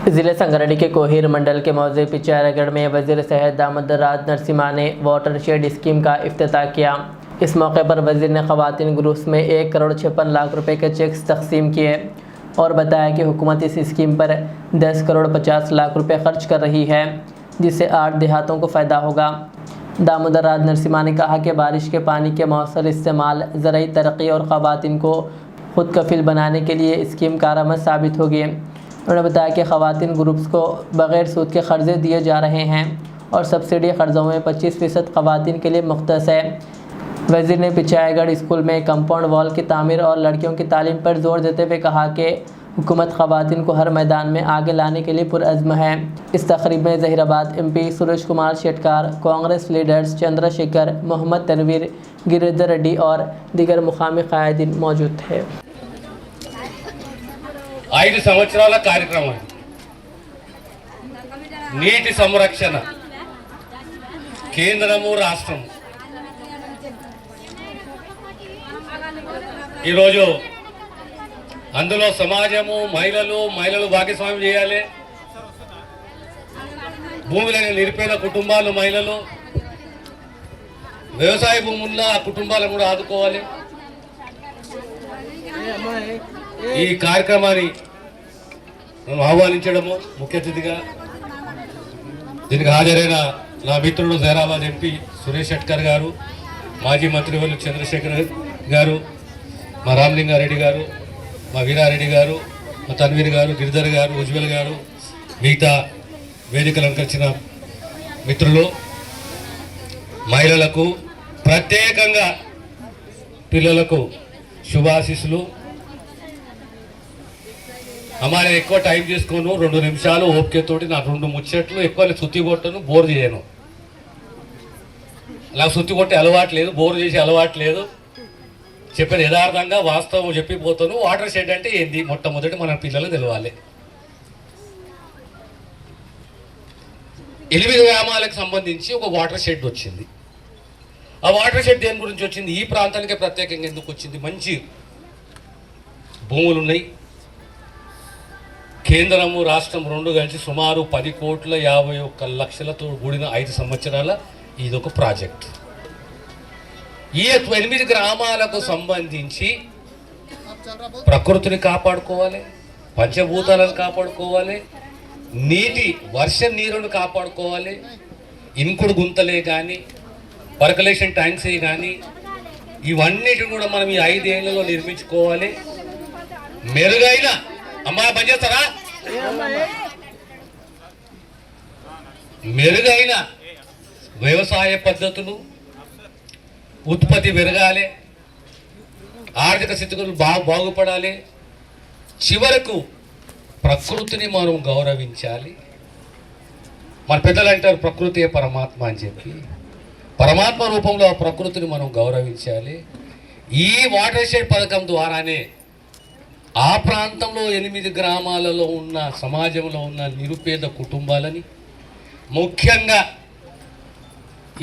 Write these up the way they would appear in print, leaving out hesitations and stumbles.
जिले संगारेड्डी के कोहिर मंडल के मौजे पिचारागढ़ में वजीर सेहत दामोदर नरसिम्हा ने वाटर शेड स्कीम का इफ्तिताह किया। इस मौके पर वजीर ने खवातीन ग्रुप्स में 1,56,00,000 रुपए के चेक्स तकसीम किए और बताया कि हुकूमत इस स्कीम पर 10,50,00,000 रुपए खर्च कर रही है, जिससे 8 देहातों को फ़ायदा होगा। दामोदर नरसिम्हा ने कहा कि बारिश के पानी के मौसर इस्तेमाल ज़रूरी तरक्की और खवातीन को खुद कफिल बनाने के लिए स्कीम कारआमद साबित होगी। उन्होंने बताया कि खवातीन ग्रुप्स को बग़ैर सूद के कर्ज़े दिए जा रहे हैं और सब्सिडी कर्ज़ों में 25% खवातीन के लिए मुख्तस है। वज़ीर ने पिचाईगढ़ स्कूल में कंपाउंड वॉल की तामीर और लड़कियों की तालीम पर जोर देते हुए कहा कि हुकूमत खवातीन को हर मैदान में आगे लाने के लिए पुरअज़्म है। इस तकरीब में ज़हीराबाद MP सुरेश कुमार शेटकार, कांग्रेस लीडर्स चंद्रशेखर, मोहम्मद तनवीर, गिरिधर रेड्डी और दीगर मुकामी क़ायदीन मौजूद थे। 5 సంవత్సరాల కార్యక్రమం నీటి సంరక్షణ కేంద్రము రాష్ట్రం ఈరోజు అందులో సమాజము మహిళలు భాగస్వామ్యం చేయాలి। భూములని నిరుపేద కుటుంబాలు మహిళలు వ్యవసాయ భూముల్లో ఆ కుటుంబాలను కూడా ఆదుకోవాలి। ఈ కార్యక్రమాన్ని నన్ను ఆహ్వానించడము ముఖ్య అతిథిగా దీనికి హాజరైన నా మిత్రుడు జైరాబాద్ MP సురేష్ షెట్కర్ గారు, మాజీ మంత్రివర్యులు చంద్రశేఖర్ గారు, మా రామలింగారెడ్డి గారు, మా వీరారెడ్డి గారు, మా తన్వీర్ గారు, గిరిధర్ గారు, ఉజ్వల్ గారు, మిగతా వేదికలు అలంకరించిన మిత్రులు, మహిళలకు ప్రత్యేకంగా పిల్లలకు శుభాశీస్సులు। అమ్మాయి ఎక్కువ టైం తీసుకోను, 2 నిమిషాలు ఓపికతోటి నా 2 ముచ్చట్లు ఎక్కువ సుత్తి కొట్టను, బోర్ చేయను। అలా సుత్తి కొట్టే అలవాటు లేదు, బోర్ చేసే అలవాటు లేదు। చెప్పేది యథార్థంగా వాస్తవం చెప్పిపోతాను। వాటర్ షెడ్ అంటే ఏంది మొట్టమొదటి మన పిల్లలకు తెలవాలి। 8 గ్రామాలకు సంబంధించి ఒక వాటర్ షెడ్ వచ్చింది। ఆ వాటర్ షెడ్ దేని గురించి వచ్చింది? ఈ ప్రాంతానికే ప్రత్యేకంగా ఎందుకు వచ్చింది? మంచి భూములు ఉన్నాయి, కేంద్రము రాష్ట్రం 2 కలిసి సుమారు 10,51,00,00,000తో కూడిన 5 సంవత్సరాల ఇదొక ప్రాజెక్ట్। ఈ 8 గ్రామాలకు సంబంధించి ప్రకృతిని కాపాడుకోవాలి, పంచభూతాలను కాపాడుకోవాలి, వర్ష నీరును కాపాడుకోవాలి, ఇంకుడు గుంతలే కానీ పర్కలేషన్ ట్యాంక్సే కానీ ఇవన్నిటిని కూడా మనం ఈ 5 ఏళ్లలో నిర్మించుకోవాలి। మెరుగైన పనిచేస్తారా? మెరుగైన వ్యవసాయ పద్ధతులు, ఉత్పత్తి పెరగాలి, ఆర్థిక స్థితిగతులు బాగుపడాలి, చివరకు ప్రకృతిని మనం గౌరవించాలి। మన పెద్దలు అంటారు ప్రకృతి పరమాత్మ అని చెప్పి, పరమాత్మ రూపంలో ఆ ప్రకృతిని మనం గౌరవించాలి। ఈ వాటర్ షెడ్ పథకం ద్వారానే ఆ ప్రాంతంలో 8 గ్రామాలలో ఉన్న సమాజంలో ఉన్న నిరుపేద కుటుంబాలని, ముఖ్యంగా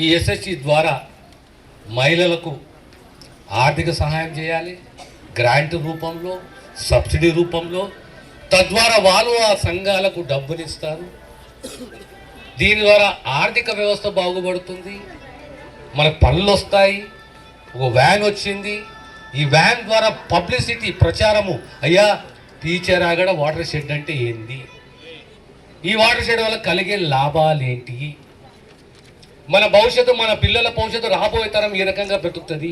ఈ SHG ద్వారా మహిళలకు ఆర్థిక సహాయం చేయాలి, గ్రాంట్ రూపంలో, సబ్సిడీ రూపంలో। తద్వారా వాళ్ళు ఆ సంఘాలకు డబ్బునిస్తారు। దీని ద్వారా ఆర్థిక వ్యవస్థ బాగుపడుతుంది, మనకు పనులు వస్తాయి। ఒక వ్యాన్ వచ్చింది, ఈ వ్యాన్ ద్వారా పబ్లిసిటీ, ప్రచారము, అయ్యా పిచారాగడ వాటర్ షెడ్ అంటే ఏంది, ఈ వాటర్ షెడ్ వల్ల కలిగే లాభాలేంటి, మన భవిష్యత్తు, మన పిల్లల భవిష్యత్తు, రాబోయే తరం ఏ రకంగా బ్రతుకుతుంది,